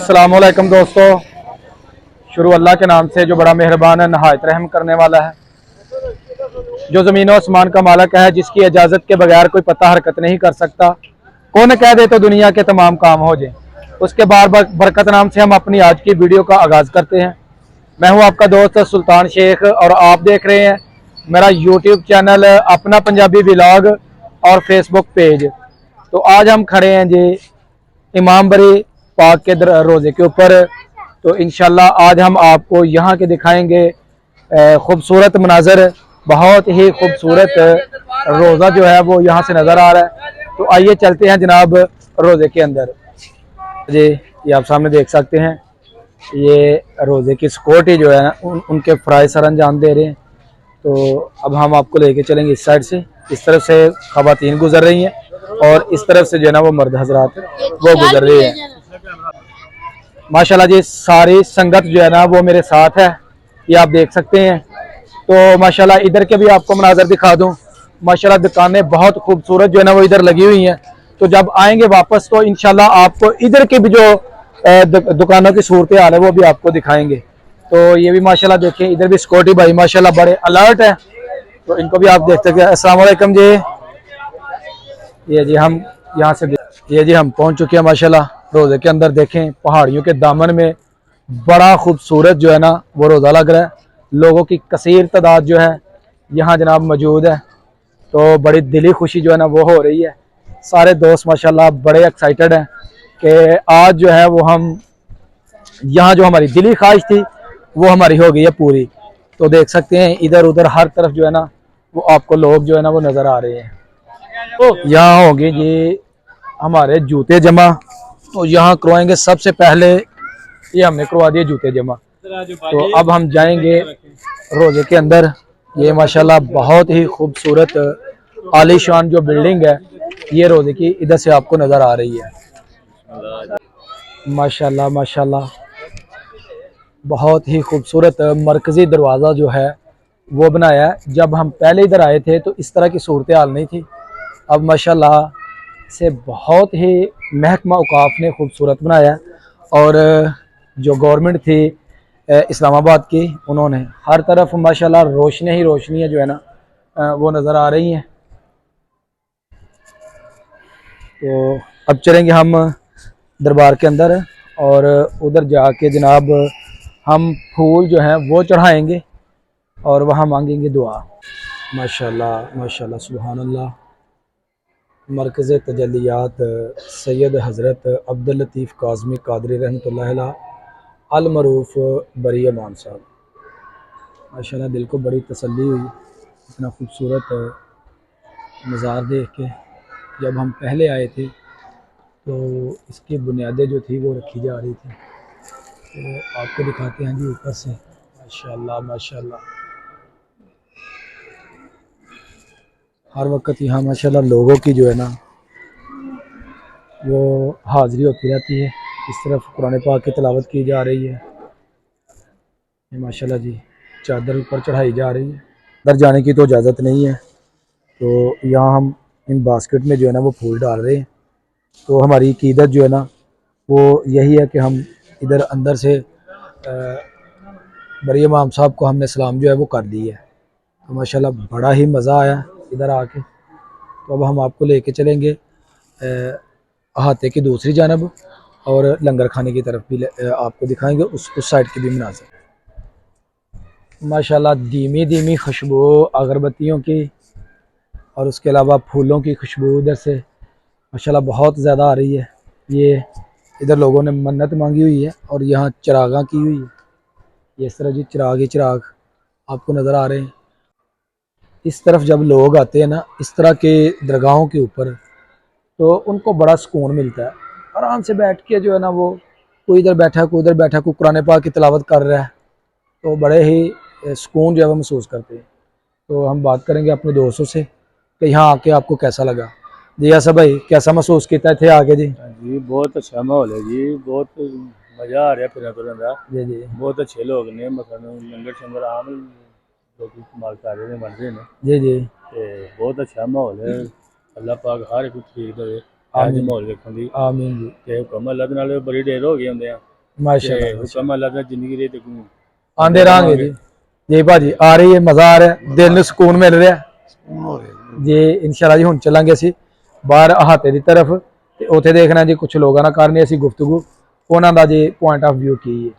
अस्सलाम वालेकुम दोस्तों। शुरू अल्लाह के नाम से जो बड़ा मेहरबान है, नहायत रहम करने वाला है, जो ज़मीन और आसमान का मालिक है, जिसकी इजाज़त के बगैर कोई पता हरकत नहीं कर सकता। कौन कह दे तो दुनिया के तमाम काम हो जाए। उसके बार बरकत नाम से हम अपनी आज की वीडियो का आगाज़ करते हैं। मैं हूं आपका दोस्त सुल्तान शेख और आप देख रहे हैं मेरा यूट्यूब चैनल अपना पंजाबी व्लॉग और फेसबुक पेज। तो आज हम खड़े हैं जी इमाम बरी पाक के रोज़े के ऊपर। तो इंशाल्लाह आज हम आपको यहाँ के दिखाएंगे खूबसूरत मनाजर। बहुत ही खूबसूरत रोज़ा जो है वो यहाँ से नज़र आ रहा है। तो आइए चलते हैं जनाब रोज़े के अंदर। जी ये आप सामने देख सकते हैं, ये रोज़े की सिक्योरिटी जो है ना उनके फ़राइज़ सर अंजाम दे रहे हैं। तो अब हम आपको लेके चलेंगे इस साइड से। इस तरफ से ख़वातीन गुजर रही हैं और इस तरफ से जो है ना वो मर्द हजरात वो गुजर रही है। माशाल्लाह जी सारी संगत जो है ना वो मेरे साथ है, ये आप देख सकते हैं। तो माशाल्लाह इधर के भी आपको मनाजर दिखा दूं। माशाल्लाह दुकानें बहुत खूबसूरत जो है ना वो इधर लगी हुई हैं। तो जब आएंगे वापस तो इंशाल्लाह आपको इधर की भी जो दुकानों की सूरत हाल है वो भी आपको दिखाएंगे। तो ये भी माशाल्लाह देखें, इधर भी सिक्योरिटी भाई माशाल्लाह बड़े अलर्ट है। तो इनको भी आप देख सकते हैं। अस्सलाम वालेकुम जी। ये जी हम यहाँ से ये जी हम पहुँच चुके हैं माशाल्लाह रोज़े के अंदर। देखें पहाड़ियों के दामन में बड़ा खूबसूरत जो है ना वो रोज़ा लग रहा है। लोगों की कसीर तादाद जो है यहाँ जनाब मौजूद है। तो बड़ी दिली खुशी जो है ना वो हो रही है। सारे दोस्त माशाल्लाह बड़े एक्साइटेड हैं कि आज जो है वो हम यहाँ जो हमारी दिली ख्वाहिश थी वो हमारी हो गई है पूरी। तो देख सकते हैं इधर उधर हर तरफ जो है ना वो आपको लोग जो है ना वो नज़र आ रहे हैं। तो यहाँ होंगे ये हमारे जूते जमा। तो यहाँ करवाएंगे सबसे पहले, ये हमने करवा दिए जूते जमा। तो अब हम जाएंगे रोज़े के अंदर। ये माशाल्लाह बहुत ही खूबसूरत आलीशान जो बिल्डिंग है ये रोज़े की इधर से आपको नज़र आ रही है। माशाल्लाह माशाल्लाह बहुत ही खूबसूरत मरकज़ी दरवाज़ा जो है वो बनाया है। जब हम पहले इधर आए थे तो इस तरह की सूरत हाल नहीं थी। अब माशाल्लाह से बहुत ही महकमा औकाफ ने खूबसूरत बनाया। और जो गवर्नमेंट थी इस्लामाबाद की, उन्होंने हर तरफ माशाल्लाह रोशनी ही रोशनी है जो है ना वो नज़र आ रही हैं। तो अब चलेंगे हम दरबार के अंदर और उधर जाके जनाब हम फूल जो हैं वो चढ़ाएंगे और वहाँ मांगेंगे दुआ। माशाल्लाह माशाल्लाह सुभान अल्लाह। मरकज़ तजल्लियात सैयद हज़रत अब्दुल लतीफ़ काज़मी कादरी रहमतुल्लाह अलैह अल मरूफ़ बरी इमाम साहब। माशाल्लाह दिल को बड़ी तसल्ली हुई इतना खूबसूरत मज़ार देख के। जब हम पहले आए थे तो इसकी बुनियादें जो थी वो रखी जा रही थी। तो आपको दिखाते हैं जी ऊपर से। माशाल्लाह माशाल्लाह हर वक्त यहाँ माशाल्लाह लोगों की जो है ना वो हाज़िरी होती रहती है। इस तरफ कुरान पाक की तिलावत की जा रही है। ये माशाल्लाह जी चादर ऊपर चढ़ाई जा रही है। अंदर जाने की तो इजाज़त नहीं है। तो यहाँ हम इन बास्केट में जो है ना वो फूल डाल रहे हैं। तो हमारी अक़ीदत जो है ना वो यही है कि हम इधर अंदर से बरी इमाम साहब को हमने सलाम जो है वो कर दी है। तो माशाल्लाह बड़ा ही मज़ा आया इधर आके। तो अब हम आपको लेके चलेंगे अहाते की दूसरी जानब और लंगर खाने की तरफ भी आपको दिखाएंगे उस साइड की भी मनाज़र। माशाल्लाह धीमी धीमी खुशबू अगरबत्तियों की और उसके अलावा फूलों की खुशबू इधर से माशाल्लाह बहुत ज़्यादा आ रही है। ये इधर लोगों ने मन्नत मांगी हुई है और यहाँ चिरागा की हुई है। ये इस तरह जी चिराग ही चिराग आपको नज़र आ रहे हैं। इस तरफ जब लोग आते हैं ना इस तरह के दरगाहों के ऊपर तो उनको बड़ा सुकून मिलता है। आराम से बैठ के जो है ना वो कोई इधर बैठा कोई उधर बैठा, कोई कुरान पाक की तिलावत कर रहा है। तो बड़े ही सुकून जो है वो महसूस करते हैं। तो हम बात करेंगे अपने दोस्तों से कि यहाँ आके आपको कैसा लगा। जी ऐसा भाई कैसा महसूस किया थे आके जी? जी बहुत अच्छा माहौल है जी, बहुत मज़ा आ रहा है फिर का। जी जी बहुत अच्छे लोग ने मतलब लंगर शंगर आम लोग इस्तेमाल कर रहे हैं, बन रहे हैं। जी जी बहुत अच्छा माहौल है। अल्लाह पाक हर एक ठीक दे। आज आमीन माहौल देखने की आमीन जी। हुक्म अल्लाह दे नाल बड़ी देर हो गई होंदे आ। माशाल्लाह हुक्म अल्लाह दा जिंदगी दे देखूं आंदे रहांगे जी जी भाजी आ रही है मज़ा आ रहा है दिल ਨੂੰ ਸਕੂਨ ਮਿਲ ਰਿਹਾ ਜੀ ਇਨਸ਼ਾਅੱਲਾ ਜੀ ਹੁਣ ਚੱਲਾਂਗੇ ਅਸੀਂ ਬਾਹਰ ਅਹਾਤੇ ਦੀ ਤਰਫ ਤੇ ਉੱਥੇ ਦੇਖਣਾ ਜੀ ਕੁਝ ਲੋਕਾਂ ਨਾਲ ਕਰਨੀ ਅਸੀਂ ਗੁਫ਼ਤਗੂ ਉਹਨਾਂ ਦਾ ਜੀ पॉइंट ऑफ व्यू की है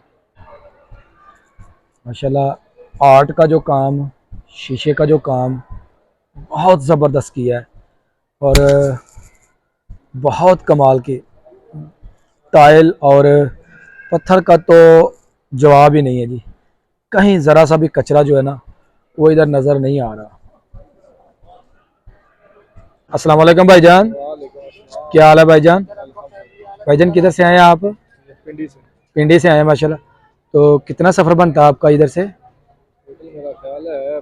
माशाल्लाह आर्ट का जो काम शीशे का जो काम बहुत ज़बरदस्त किया है और बहुत कमाल की टाइल और पत्थर का तो जवाब ही नहीं है जी कहीं ज़रा सा भी कचरा जो है ना वो इधर नज़र नहीं आ रहा। अस्सलाम वालेकुम भाईजान, क्या हाल है भाईजान? भाईजान किधर से आए हैं आप? पिंडी से आए हैं माशाल्लाह। तो कितना सफ़र बनता है आपका इधर से? मेरा ख्याल है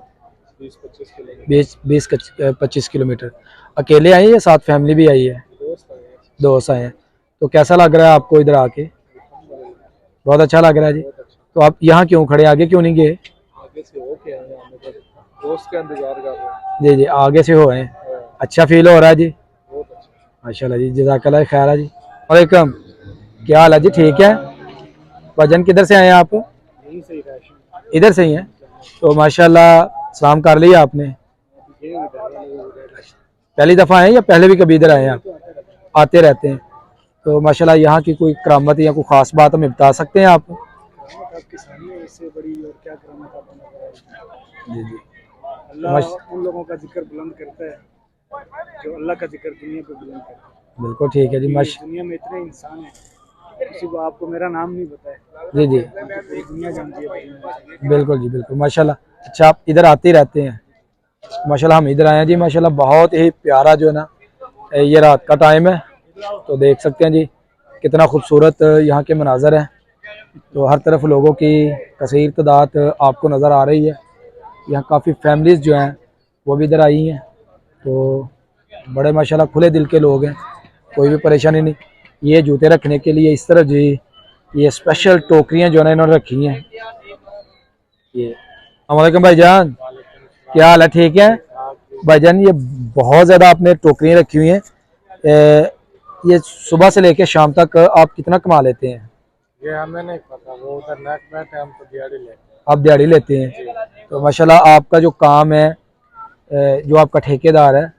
20-25 किलोमीटर। अकेले आए हैं या साथ फैमिली भी आई है? दोस्त आए हैं। तो कैसा लग रहा है आपको इधर आके? बहुत अच्छा लग रहा है जी। तो आप यहाँ क्यों खड़े, आगे क्यों नहीं गए? आगे से होके आए हैं, हम तो दोस्त का इंतजार कर रहे हैं। जी जी आगे से हो आए, अच्छा फील हो रहा है जी? बहुत अच्छा माशाल्लाह जी, जज़ाकल्लाह खैर है जी। वालेकुम, क्या हाल है जी? ठीक है। भाईजान किधर से आए हैं आप? यहीं से ही राशन इधर से ही हैं। तो माशाल्लाह सलाम कर लिया आपने? पहली दफ़ा आए या पहले भी कभी इधर आए हैं आप? आते रहते हैं। तो माशाल्लाह यहाँ की कोई करामत या कोई ख़ास बात हमें बता सकते हैं आप? आपके सामने इससे बड़ी और क्या करामत आप बना जी जी अल्लाह उन लोगों का जिक्र बुलंद करता है जो अल्लाह का जिक्र दुनिया पे बुलंद करता है। बिल्कुल ठीक है जी। दुनिया में इतने इंसान हैं, किसी को आपको मेरा नाम नहीं पता है, जी जी पूरी दुनिया जानती है। बिल्कुल जी बिल्कुल माशाल्लाह। अच्छा आप इधर आते ही रहते हैं? माशाल्लाह हम इधर आए हैं जी। माशाल्लाह बहुत ही प्यारा जो है ना ये रात का टाइम है तो देख सकते हैं जी कितना खूबसूरत यहाँ के मनाजर हैं। तो हर तरफ लोगों की कसीर तादाद आपको नज़र आ रही है। यहाँ काफ़ी फैमिलीज़ जो हैं वो भी इधर आई हैं। तो बड़े माशाल्लाह खुले दिल के लोग हैं, कोई भी परेशानी नहीं। ये जूते रखने के लिए इस तरफ जी ये स्पेशल टोकरियाँ जो है ना इन्होंने रखी हैं। ये अस्सलाम भाईजान, क्या हाल है? ठीक है भाईजान। ये बहुत ज़्यादा आपने टोकरियाँ रखी हुई हैं, ये सुबह से लेकर शाम तक आप कितना कमा लेते हैं? ये हमें नहीं पता, वो उधर नेट बैठे हम तो दिहाड़ी लेते हैं। आप दिहाड़ी लेते हैं? तो माशाल्लाह आपका जो काम है जो आपका ठेकेदार है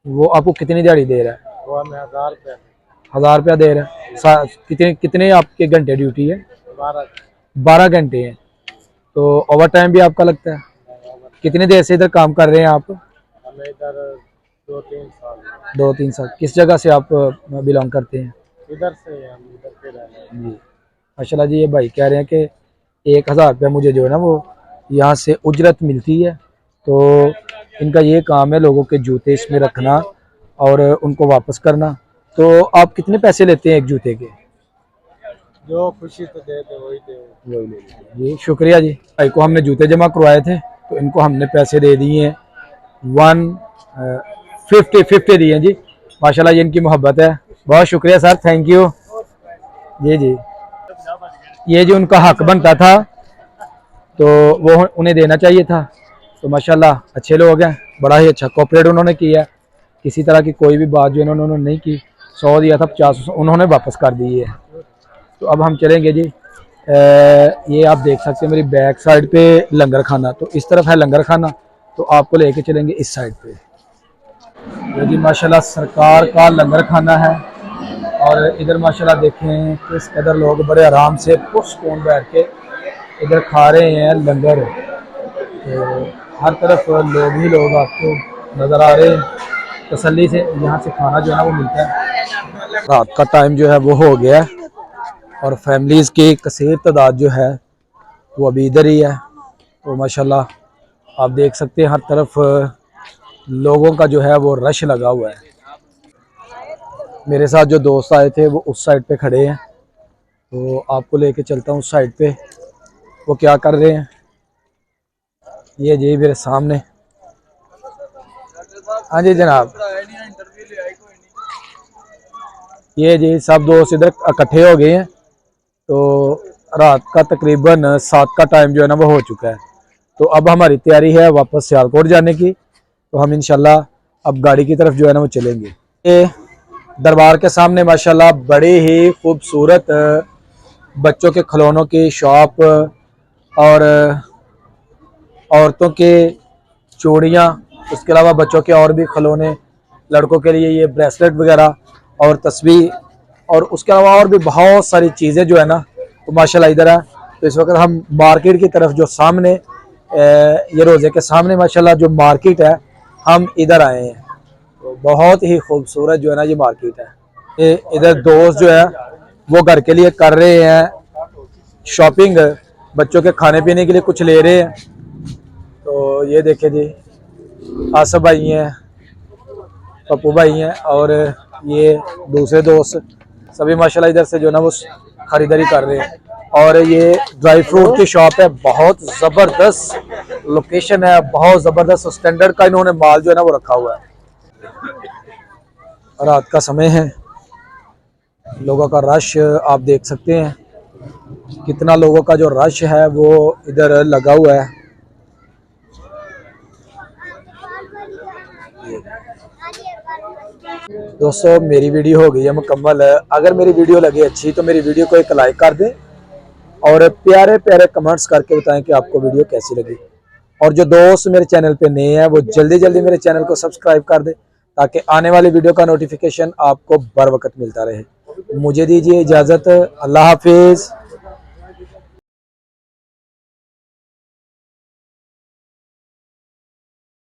वो आपको कितनी दिहाड़ी दे रहा है? वो हमें 1000 रुपया 1000 रुपया दे रहा है। कितने कितने आपके घंटे ड्यूटी है? 12 घंटे हैं। तो ओवर टाइम भी आपका लगता है? कितनी देर से इधर काम कर रहे हैं आप? हमें इधर 2-3 साल 2-3 साल। किस जगह से आप बिलोंग करते हैं? इधर से हम इधर के रहने हैं। जी माशाल्लाह जी। ये भाई कह रहे हैं कि 1000 रुपया मुझे जो है ना वो यहाँ से उजरत मिलती है। तो इनका ये काम है लोगों के जूते इसमें रखना और उनको वापस करना। तो आप कितने पैसे लेते हैं एक जूते के? जो खुशी तो दे दे वही दे। वही ले लीजिए जी। शुक्रिया जी। भाई को हमने जूते जमा करवाए थे तो इनको हमने पैसे दे दिए हैं 150 दिए जी। माशाल्लाह ये इनकी मोहब्बत है। बहुत शुक्रिया सर, थैंक यू जी जी। ये जो उनका हक बनता था तो वो उन्हें देना चाहिए था। तो माशाल्लाह अच्छे लोग हैं, बड़ा ही अच्छा कोऑपरेट उन्होंने किया। किसी तरह की कोई भी बात जो है उन्होंने नहीं की। 100 दिया था 50 उन्होंने वापस कर दी है। तो अब हम चलेंगे जी। ये आप देख सकते हैं मेरी बैक साइड पे लंगर खाना, तो इस तरफ है लंगर खाना, तो आपको लेके चलेंगे इस साइड पे। ये जी माशाल्लाह सरकार का लंगर खाना है और इधर माशाल्लाह देखें किस कदर लोग बड़े आराम से पुरसकून बैठ के इधर खा रहे हैं लंगर। तो हर तरफ लोग ही लोग आपको नज़र आ रहे हैं, तसल्ली से यहाँ से खाना जो है ना वो मिलता है। रात का टाइम जो है वो हो गया है और फैमिलीज़ की कसीर तादाद जो है वो अभी इधर ही है। तो माशाल्लाह आप देख सकते हैं हर तरफ लोगों का जो है वो रश लगा हुआ है। मेरे साथ जो दोस्त आए थे वो उस साइड पे खड़े हैं, तो आपको लेके चलता हूँ उस साइड पे वो क्या कर रहे हैं। ये जी मेरे सामने। हाँ जी जनाब। ये जी सब दोस्त इधर इकट्ठे हो गए हैं। तो रात का तकरीबन 7 का टाइम जो है ना वो हो चुका है। तो अब हमारी तैयारी है वापस सियालकोट जाने की। तो हम इंशाल्लाह अब गाड़ी की तरफ जो है ना वो चलेंगे। ये दरबार के सामने माशाल्लाह बड़ी ही खूबसूरत बच्चों के खिलौनों की शॉप और औरतों के चूड़ियाँ, उसके अलावा बच्चों के और भी खिलौने, लड़कों के लिए ये ब्रेसलेट वगैरह और तस्वीर, और उसके अलावा और भी बहुत सारी चीज़ें जो है ना तो माशाल्लाह इधर है। तो इस वक्त हम मार्केट की तरफ, जो सामने ये रोज़े के सामने माशाल्लाह जो मार्केट है, हम इधर आए हैं। तो बहुत ही खूबसूरत जो है ना ये मार्केट है। ये इधर दोस्त जो है वो घर के लिए कर रहे हैं शॉपिंग, बच्चों के खाने पीने के लिए कुछ ले रहे हैं। तो ये देखे जी, आसफ भाई हैं, पप्पू भाई हैं और ये दूसरे दोस्त सभी माशाल्लाह इधर से जो ना वो खरीदारी कर रहे हैं। और ये ड्राई फ्रूट की शॉप है, बहुत ज़बरदस्त लोकेशन है, बहुत ज़बरदस्त स्टैंडर्ड का इन्होंने माल जो है ना वो रखा हुआ है। रात का समय है, लोगों का रश आप देख सकते हैं, कितना लोगों का जो रश है वो इधर लगा हुआ है। दोस्तों मेरी वीडियो हो गई है मुकम्मल। अगर मेरी वीडियो लगी अच्छी तो मेरी वीडियो को एक लाइक कर दें और प्यारे प्यारे कमेंट्स करके बताएं कि आपको वीडियो कैसी लगी। और जो दोस्त मेरे चैनल पे नए हैं वो जल्दी जल्दी मेरे चैनल को सब्सक्राइब कर दें ताकि आने वाली वीडियो का नोटिफिकेशन आपको बर वक्त मिलता रहे। मुझे दीजिए इजाज़त, अल्लाह हाफिज़।